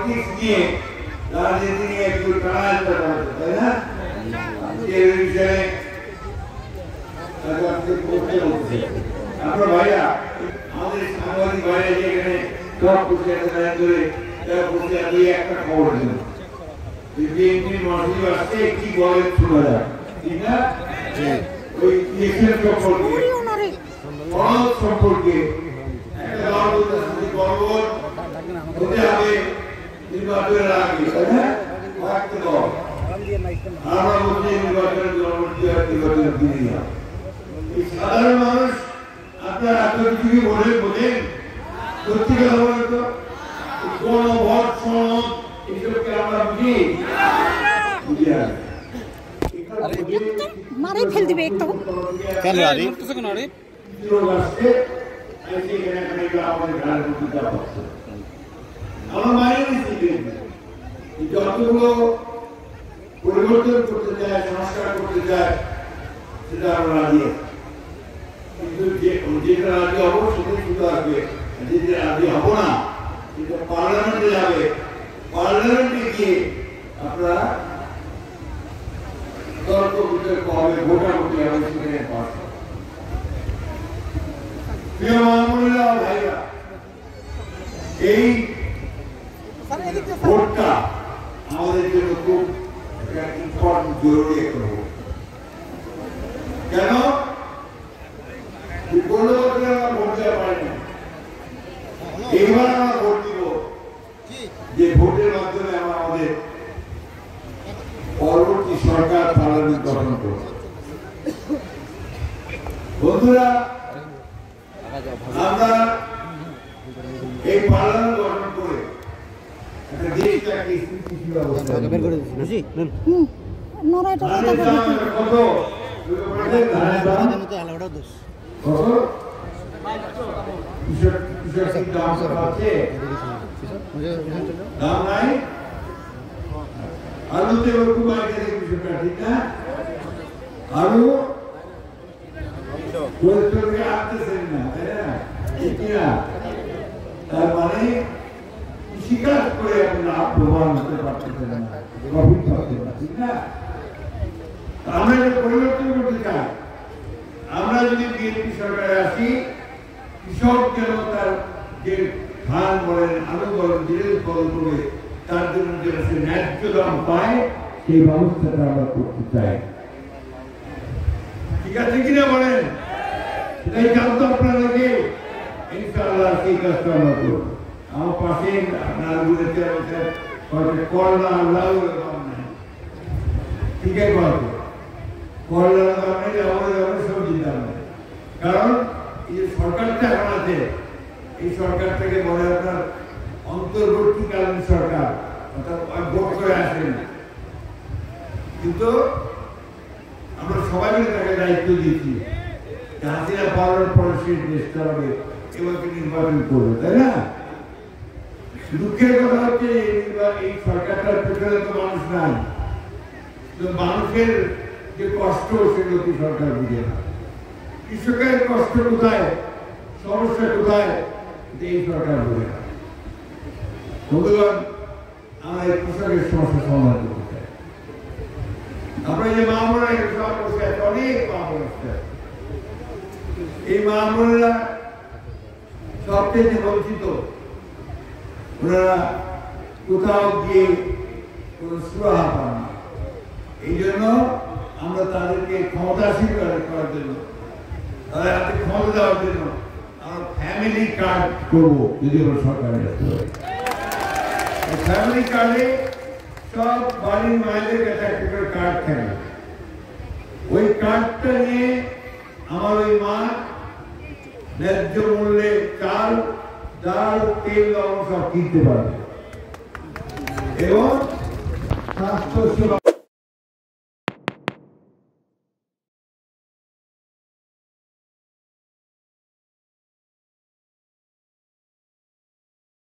Politics নিয়ে রাজনীতি নিয়ে একটু টানাটা করছে, তাই না? এই বিষয়ে আমরা ভাইয়া আমাদের সাংবাদিক ভাইয়া যেখানে টপ করছে একটা খবর দিল বিএনপির মহাসচিব আসছে কি বলে শোনা যায়, ঠিক না? ওই ইলেকশন সম্পর্কে সনদ সম্পর্কে একটা দল বলতে গণভোট হতে হবে নির্বাচনের আগে, তাই না? একটা দল আমরা বলছি নির্বাচনের নির্বাচনের দিনে যাও। এই সাধারণ মানুষ আপনার এত কিছু বলেন সত্যি কথা বলেন তো, গণভোট সনদ এসবকে আমরা বুঝি মারে ফেল দিবে একটু কেন আরে করতেছ কেন আরে আমার মায়ের যতগুলো পরিবর্তন করতে চায়, সংস্কার করতে চায়, সেটা আমরা রাজি আছি। কিন্তু যেটা রাজি হবো সেটা শুধু আসবে, যেটা রাজি হবো না সেটা পার্লামেন্টে যাবে। পার্লামেন্টে গিয়ে আপনারা তর্ক বিতর্ক হবে, ভোটাভুটি হবে, সেখানে পাস হবে। প্রিয় মামুনুল্লাহ ভাইরা, এই ভোটটা আমাদের জন্য খুব ইম্পর্টেন্ট, জরুরি একটা ভোট। কেন? 15 বছরে আমরা ভোট দেওয়া পারিনি, এবার আমরা ভোট দিব যে ভোটের মাধ্যমে আমরা আমাদের পরবর্তী সরকার পার্লামেন্ট গঠন করব। বন্ধুরা, আমরা এই পার্লামেন্ট গঠন করে একটা দেশটাকে স্থিতিশীল অবস্থায় বের করে দিচ্ছি। নরাইটা কত দাম নাই, আলুতে ওরকম ঠিক না? আলু আসতেছেন না, তাই না? ঠিক না? তার মানে কৃষিকাজ করে আপনি লাভবান হতে পারতেছেন না, প্রফিট পাচ্ছেন না, ঠিক না? আমরা যে পরিবর্তন করতে চাই, আমরা যদি বিএনপি সরকারে আসি, কৃষক যেন তার যে ধান বলেন, আলু বলেন, যেটা উৎপাদন করে তার জন্য যেন সে ন্যায্য দাম পায়, সেই ব্যবস্থাটা আমরা করতে চাই। ঠিক আছে কিনা বলেন? সেটাই জানতো আপনাদেরকে। ইনশাআল্লাহ সেই কাজটা আমরা করব। আমার পাশে নালগুলো করলা লাউ দাম নেই, ঠিক আছে? করলার দাম নেই, আমাদের সবজির দাম নেই। কারণ এই যে সরকারটা এখন আছে, এই সরকার থেকে বলে আপনার অন্তর্বর্তীকালীন সরকার, অর্থাৎ ভোট করে আসেন। কিন্তু আমরা সবাই মিলে তাকে দায়িত্ব দিয়েছি, হাসিনা পাওয়ার পরে সেই দেশটা হবে, এবারকে নির্বাচন করবে, তাই না? দুঃখের কথা হচ্ছে এই সরকারটার পেছনে তো মানুষ নাই, তো মানুষের যে কষ্ট সেগুলো কি সরকার বুঝে না। কৃষকের কষ্ট কোথায়, সমস্যা কোথায়, এই সরকার বুঝে না। বন্ধুগণ, আমরা এই কৃষকের সমস্যা সমাধান করতে চাই। আমরা যে মামলা অনেক মামলা, এই মামলা সবচেয়ে বঞ্চিত, ওনারা কোথাও গিয়ে কোনো সুরাহা পান না। এই জন্য আমরা তাদেরকে ক্ষমতাশীল করার জন্য, তাদের হাতে ক্ষমতা দেওয়ার জন্য আমরা ফ্যামিলি কার্ড করবো। যদি আমরা সরকারের কাছে ফ্যামিলি কার্ডে সব বাড়ির মায়েদের কাছে একটা করে কার্ড থাকে, ওই কার্ডটা নিয়ে আমার ওই মা ন্যায্য মূল্যে চাল, ডাল, তেল, লবণ সব কিনতে পারবে এবং স্বাস্থ্য সেবা